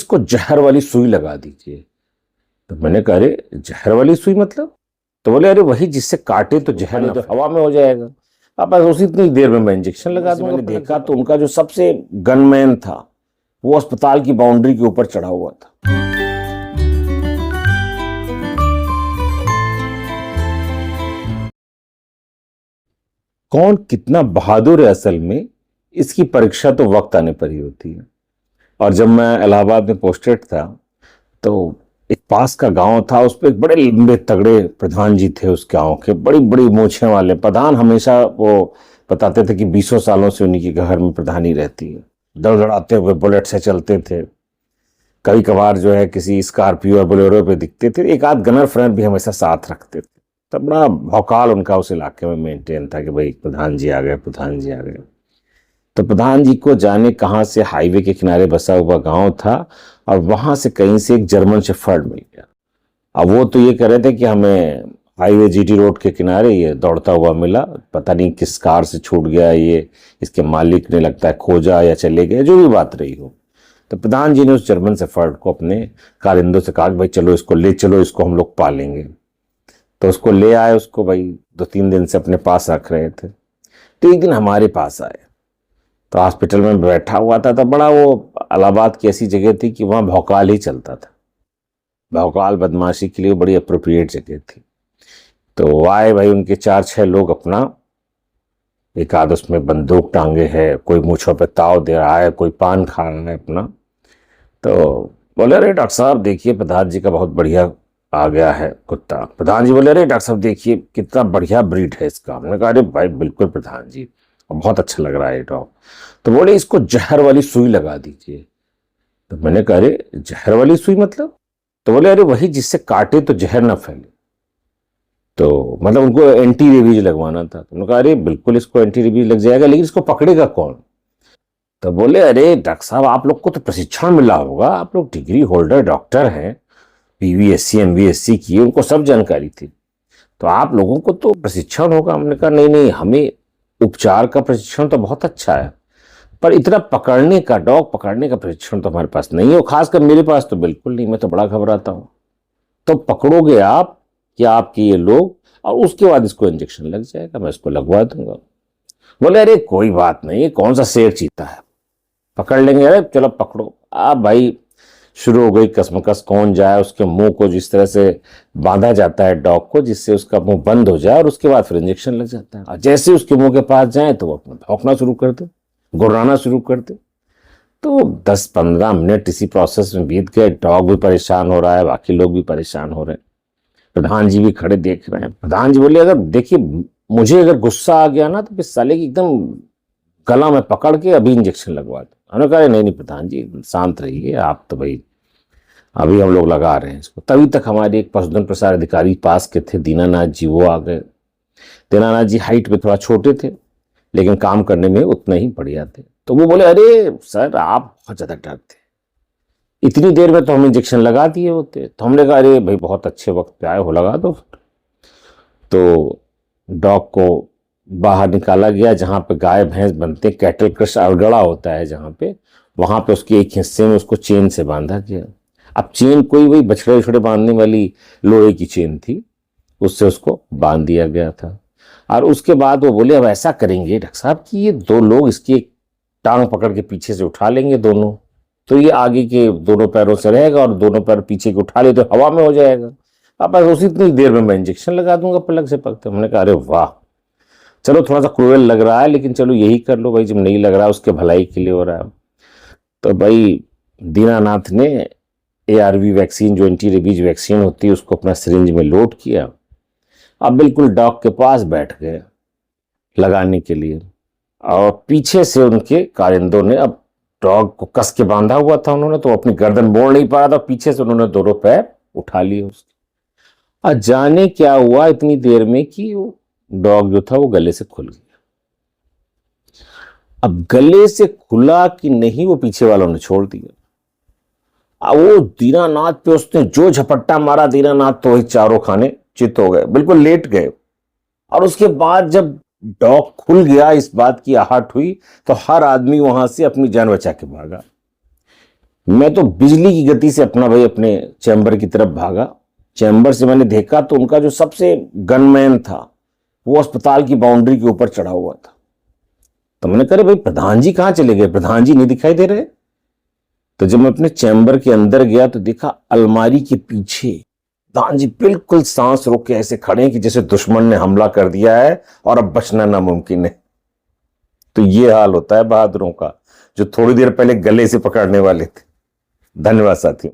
इसको जहर वाली सुई लगा दीजिए। तो मैंने कहा अरे जहर वाली सुई मतलब? तो बोले अरे वही जिससे काटे तो जहर नहीं तो हवा में हो जाएगा। अब बस उसी इतनी देर में मैं इंजेक्शन लगा दूंगा। मैंने देखा तो उनका जो सबसे गनमैन था वो अस्पताल की बाउंड्री के ऊपर चढ़ा हुआ था। कौन कितना बहादुर है असल में, इसकी परीक्षा तो वक्त आने पर ही होती है। और जब मैं इलाहाबाद में पोस्टेड था तो एक पास का गांव था, उस पर एक बड़े लंबे तगड़े प्रधान जी थे उस गांव के, बड़ी बड़ी मूछें वाले प्रधान। हमेशा वो बताते थे कि 20 सालों से उन्हीं के घर में प्रधानी रहती है। दड़दड़ाते हुए बुलेट से चलते थे, कभी कभार जो है किसी स्कॉर्पियो और बोलेरो पे दिखते थे। एक आध गनर फ्रेंड भी हमेशा साथ रखते थे। तब बड़ा भौकाल उनका उस इलाके में मेंटेन था कि भाई प्रधान जी आ गए, प्रधान जी आ गए। तो प्रधान जी को जाने कहाँ से हाईवे के किनारे बसा हुआ गांव था और वहां से कहीं से एक जर्मन शेफर्ड मिल गया। अब वो तो ये कह रहे थे कि हमें हाईवे जीटी रोड के किनारे ये दौड़ता हुआ मिला, पता नहीं किस कार से छूट गया, ये इसके मालिक ने लगता है खोजा या चले गए, जो भी बात रही हो। तो प्रधान जी ने उस जर्मन शेफर्ड को अपने कारिंदों से कहा भाई चलो इसको ले चलो, इसको हम लोग पालेंगे। तो उसको ले आए, उसको भाई 2-3 दिन से अपने पास रख रहे थे। तो एक दिन हमारे पास आए तो हॉस्पिटल में बैठा हुआ था। तो बड़ा वो इलाहाबाद की ऐसी जगह थी कि वहाँ भौकाल ही चलता था। भौकाल बदमाशी के लिए बड़ी अप्रोप्रिएट जगह थी। तो आए भाई उनके 4-6 लोग, अपना एक आध उसमें बंदूक टांगे है, कोई मूछों पे ताव दे रहा है, कोई पान खा रहा है अपना। तो बोले अरे डॉक्टर साहब देखिए प्रधान जी का बहुत बढ़िया आ गया है कुत्ता। प्रधान जी बोले अरे डॉक्टर साहब देखिए कितना बढ़िया ब्रीड है इसका। हमने कहा अरे भाई बिल्कुल प्रधान जी, बहुत अच्छा लग रहा है डॉग। तो बोले इसको जहर वाली सुई लगा दीजिए। तो मैंने कहा अरे जहर वाली सुई मतलब? तो बोले अरे वही जिससे काटे तो जहर ना फैले। तो मतलब उनको एंटी रेबीज लगवाना था। तो उन्होंने कहा अरे बिल्कुल इसको एंटी रेबीज लग जाएगा, लेकिन इसको पकड़ेगा कौन? तो बोले अरे डॉक्टर साहब आप लोग को तो प्रशिक्षण मिला होगा, आप लोग डिग्री होल्डर डॉक्टर हैं, PVSC MVSC की, उनको सब जानकारी थी, तो आप लोगों को तो प्रशिक्षण होगा। हमने कहा नहीं नहीं, हमें उपचार का प्रशिक्षण तो बहुत अच्छा है, पर इतना पकड़ने का, डॉग पकड़ने का प्रशिक्षण तो हमारे पास नहीं है, खासकर मेरे पास तो बिल्कुल नहीं। मैं तो बड़ा घबराता हूँ। तो पकड़ोगे आप या आपके ये लोग, और उसके बाद इसको इंजेक्शन लग जाएगा, मैं इसको लगवा दूंगा। बोले अरे कोई बात नहीं, कौन सा शेर चीता है, पकड़ लेंगे। अरे चलो पकड़ो। आप भाई शुरू हो गई कसमकस, कौन जाए उसके मुंह को जिस तरह से बांधा जाता है डॉग को, जिससे उसका मुंह बंद हो जाए, और उसके बाद फिर इंजेक्शन लग जाता है। और जैसे उसके मुंह के पास जाए तो वो अपना भौंकना शुरू कर दे, गुर्राना शुरू कर दे। तो 10-15 मिनट इसी प्रोसेस में बीत गए। डॉग भी परेशान हो रहा है, बाकी लोग भी परेशान हो रहे हैं, प्रधान जी भी खड़े देख रहे हैं। प्रधान जी बोले अगर देखिए मुझे अगर गुस्सा आ गया ना तो फिर साले की एकदम गला में पकड़ के अभी इंजेक्शन लगवा दो। उन्होंने कहा नहीं नहीं प्रधान जी शांत रहिए, आप तो भाई अभी हम लोग लगा रहे हैं इसको। तभी तक हमारे एक पशुधन प्रसार अधिकारी पास के थे, दीनानाथ जी, वो आ गए। दीनानाथ जी हाइट में थोड़ा छोटे थे लेकिन काम करने में उतने ही बढ़िया थे। तो वो बोले अरे सर आप बहुत ज्यादा डरते, इतनी देर में तो हम इंजेक्शन लगा दिए होते। तो हमने कहा अरे भाई बहुत अच्छे वक्त पे आए हो, लगा दो। तो डॉग को बाहर निकाला गया, जहाँ पे गाय भैंस बनते, कैटल क्रश अड़गड़ा होता है जहाँ पे, वहां पे उसके एक हिस्से में उसको चेन से बांधा गया। अब चेन कोई वही बछड़े उछड़े बांधने वाली लोहे की चेन थी, उससे उसको बांध दिया गया था। और उसके बाद वो बोले अब ऐसा करेंगे डॉक्टर साहब कि ये 2 लोग इसकी टांग पकड़ के पीछे से उठा लेंगे दोनों, तो ये आगे के दोनों पैरों से रहेगा और दोनों पैर पीछे के उठा ले तो हवा में हो जाएगा। अब बस उसी इतनी देर में मैं इंजेक्शन लगा दूंगा पलक से पलकते। हमने कहा अरे वाह, चलो थोड़ा सा क्रूएल लग रहा है लेकिन चलो यही कर लो भाई, जब नहीं लग रहा है उसके भलाई के लिए हो रहा है। तो भाई दीनानाथ ने ARV वैक्सीन, जो एंटी रेबीज वैक्सीन होती है, उसको अपना सिरिंज में लोड किया। अब बिल्कुल डॉग के पास बैठ गए लगाने के लिए, और पीछे से उनके कारिंदों ने, अब डॉग को कस के बांधा हुआ था उन्होंने, तो अपनी गर्दन मोड़ नहीं पा रहा था, पीछे से उन्होंने दोनों पैर उठा लिए उसके। और जाने क्या हुआ इतनी देर में कि वो डॉग जो था वो गले से खुल गया। अब गले से खुला कि नहीं वो पीछे वालों ने छोड़ दिया। अब वो दीनानाथ पे उसने जो झपट्टा मारा, दीनानाथ तो वही चारों खाने चित हो गए, बिल्कुल लेट गए। और उसके बाद जब डॉग खुल गया, इस बात की आहट हुई, तो हर आदमी वहां से अपनी जान बचा के भागा। मैं तो बिजली की गति से अपना भाई अपने चैम्बर की तरफ भागा। चैम्बर से मैंने देखा तो उनका जो सबसे गनमैन था वो अस्पताल की बाउंड्री के ऊपर चढ़ा हुआ था। तो मैंने कहा भाई प्रधान जी कहाँ चले गए, प्रधान जी नहीं दिखाई दे रहे। तो जब मैं अपने चैम्बर के अंदर गया तो देखा अलमारी के पीछे प्रधान जी बिल्कुल सांस रोक के ऐसे खड़े हैं कि जैसे दुश्मन ने हमला कर दिया है और अब बचना नामुमकिन है। तो ये हाल होता है बहादुरों का, जो थोड़ी देर पहले गले से पकड़ने वाले थे। धन्यवाद साथियों।